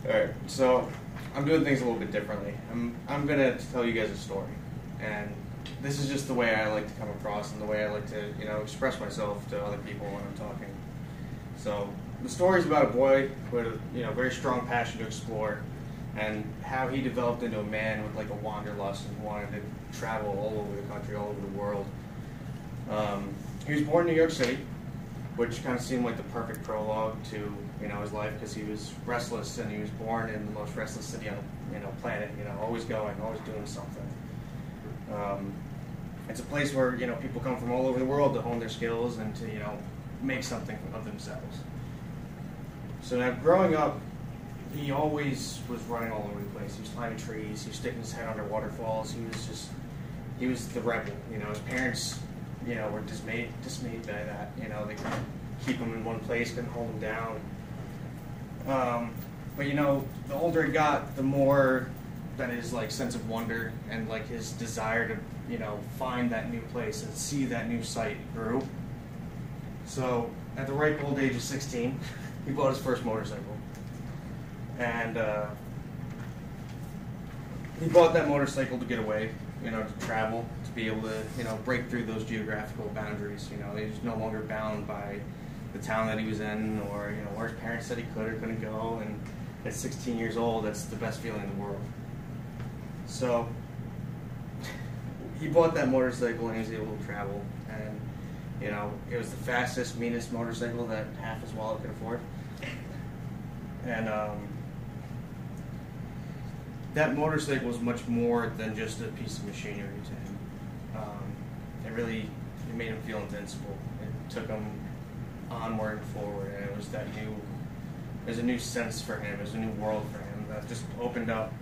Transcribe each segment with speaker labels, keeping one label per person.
Speaker 1: Alright, so I'm doing things a little bit differently. I'm gonna tell you guys a story, and this is just the way I like to come across and the way I like to, express myself to other people when I'm talking. So the story is about a boy with a very strong passion to explore, and how he developed into a man with like a wanderlust and wanted to travel all over the country, all over the world. He was born in New York City, which kind of seemed like the perfect prologue to his life, because he was restless and he was born in the most restless city on the planet. Always going, always doing something. It's a place where people come from all over the world to hone their skills and to make something of themselves. So now, growing up, he always was running all over the place. He was climbing trees. He was sticking his head under waterfalls. He was the rebel. His parents were dismayed by that. They couldn't keep him in one place, couldn't hold him down. But the older he got, the more that his sense of wonder and his desire to find that new place and see that new sight grew. So at the ripe old age of 16, he bought his first motorcycle, and he bought that motorcycle to get away, to travel, to be able to break through those geographical boundaries. He was no longer bound by the town that he was in, or where his parents said he could or couldn't go. And at 16 years old, that's the best feeling in the world. So he bought that motorcycle and he was able to travel, and it was the fastest, meanest motorcycle that half his wallet could afford. And that motorcycle was much more than just a piece of machinery to him. It made him feel invincible. It took him onward and forward, and it was a new sense for him. It was a new world for him that just opened up.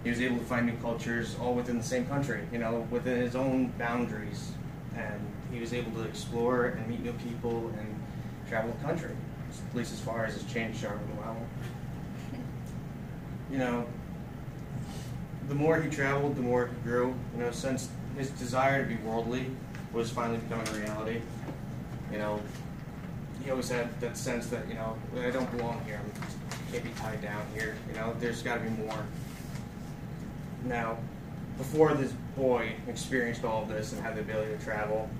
Speaker 1: He was able to find new cultures all within the same country, within his own boundaries, and he was able to explore and meet new people and travel the country, at least as far as his chain sharp and well. The more he traveled, the more he grew. Since his desire to be worldly was finally becoming a reality. He always had that sense that I don't belong here. I can't be tied down here. There's got to be more. Now, before this boy experienced all of this and had the ability to travel,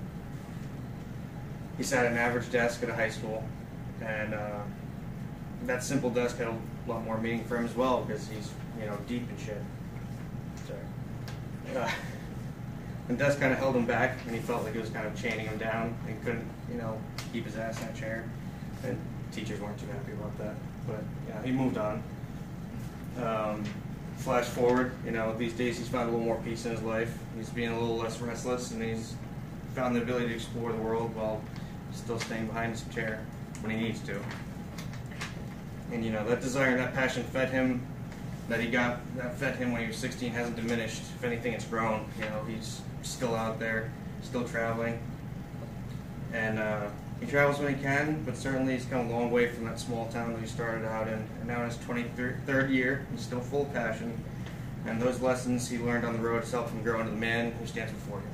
Speaker 1: he sat at an average desk at a high school, and that simple desk had a lot more meaning for him as well, because he's deep in shit. Sorry. And desk kind of held him back, and he felt like it was kind of chaining him down, and couldn't keep his ass in that chair. And teachers weren't too happy about that, but he moved on. Flash forward, these days he's found a little more peace in his life. He's being a little less restless, and he's found the ability to explore the world while still staying behind his chair when he needs to. And that desire and that passion fed him, that fed him when he was 16 hasn't diminished. If anything, it's grown. He's still out there, still traveling. And he travels when he can, but certainly he's come a long way from that small town that he started out in. And now in his 23rd year, he's still full of passion. And those lessons he learned on the road has helped him grow into the man who stands before you.